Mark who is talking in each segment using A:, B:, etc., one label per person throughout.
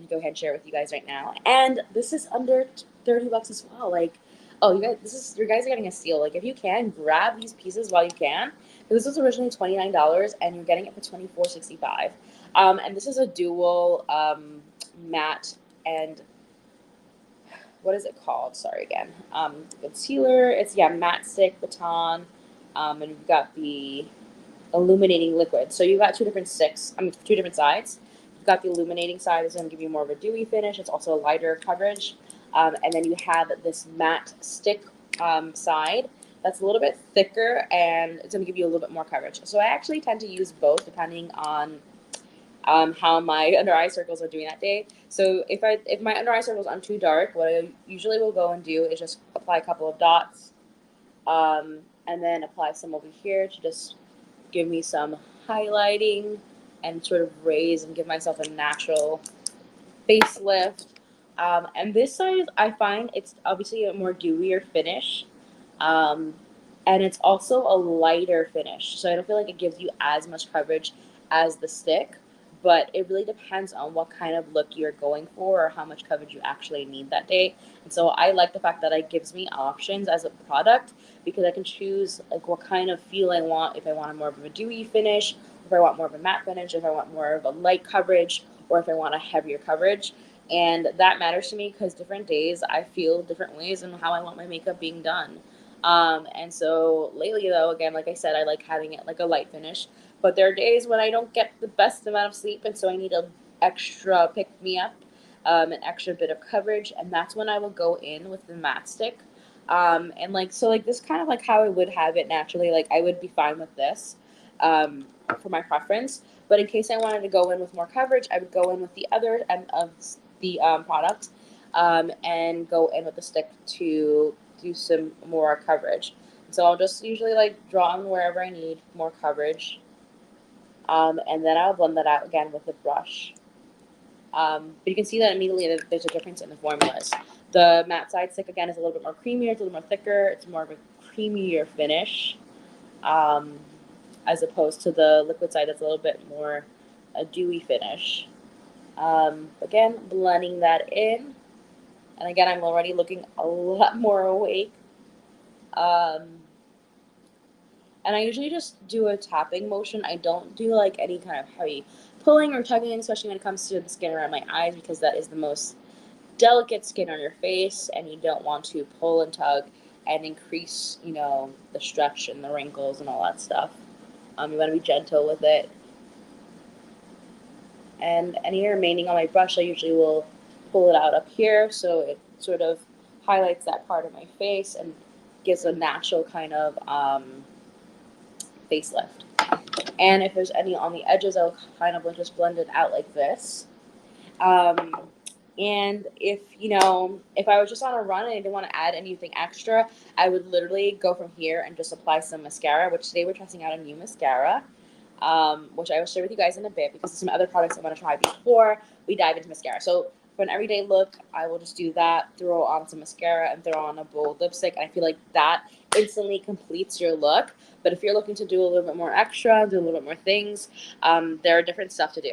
A: go ahead and share it with you guys right now. And this is under $30 as well. Like, oh, you guys, you guys are getting a steal. Like, if you can, grab these pieces while you can. This was originally $29, and you're getting it for $24.65. And this is a dual matte and what is it called? Sorry again. Concealer. It's matte stick baton, and you've got the illuminating liquid. So you've got two different sticks. Two different sides. You've got the illuminating side that's going to give you more of a dewy finish. It's also a lighter coverage, and then you have this matte stick side that's a little bit thicker and it's going to give you a little bit more coverage. So I actually tend to use both depending on how my under eye circles are doing that day. So if my under eye circles are too dark, what I usually will go and do is just apply a couple of dots, and then apply some over here to just give me some highlighting and sort of raise and give myself a natural facelift. And this side, I find it's obviously a more dewier finish. Um, and it's also a lighter finish. So I don't feel like it gives you as much coverage as the stick, but it really depends on what kind of look you're going for or how much coverage you actually need that day. And so I like the fact that it gives me options as a product because I can choose like what kind of feel I want, if I want more of a dewy finish, if I want more of a matte finish, if I want more of a light coverage, or if I want a heavier coverage. And that matters to me because different days I feel different ways in how I want my makeup being done. And so lately, though, again, like I said, I like having it like a light finish. But there are days when I don't get the best amount of sleep, and so I need an extra pick me up, an extra bit of coverage, and that's when I will go in with the matte stick. And like so, like this kind of like how I would have it naturally. Like I would be fine with this, for my preference. But in case I wanted to go in with more coverage, I would go in with the other end of the product, and go in with the stick to do some more coverage. So I'll just usually like draw on wherever I need more coverage, and then I'll blend that out again with the brush. But you can see that immediately that there's a difference in the formulas. The matte side stick again is a little bit more creamier, it's a little more thicker, it's more of a creamier finish, um, as opposed to the liquid side that's a little bit more a dewy finish. Again, blending that in, and again, I'm already looking a lot more awake. Um, and I usually just do a tapping motion. I don't do like any kind of heavy pulling or tugging, especially when it comes to the skin around my eyes, because that is the most delicate skin on your face, and you don't want to pull and tug and increase, the stretch and the wrinkles and all that stuff. You want to be gentle with it. And any remaining on my brush, I usually will pull it out up here so it sort of highlights that part of my face and gives a natural kind of facelift. And if there's any on the edges, I'll kind of just blend it out like this. Um, and if I was just on a run and I didn't want to add anything extra, I would literally go from here and just apply some mascara, which today we're testing out a new mascara, which I will share with you guys in a bit because there's some other products I want to try before we dive into mascara. So for an everyday look, I will just do that, throw on some mascara, and throw on a bold lipstick. And I feel like that instantly completes your look. But if you're looking to do a little bit more extra, do a little bit more things, there are different stuff to do.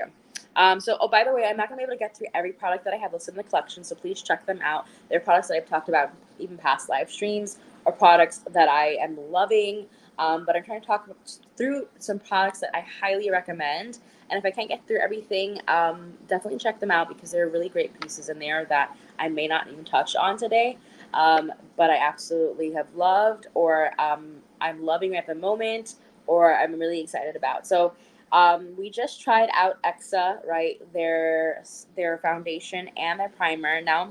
A: Oh, by the way, I'm not going to be able to get through every product that I have listed in the collection, so please check them out. They're products that I've talked about even past live streams, or products that I am loving. But I'm trying to talk through some products that I highly recommend. And if I can't get through everything, definitely check them out because there are really great pieces in there that I may not even touch on today, but I absolutely have loved, or I'm loving at the moment, or I'm really excited about. So we just tried out EXA, right? Their foundation and their primer. Now I'm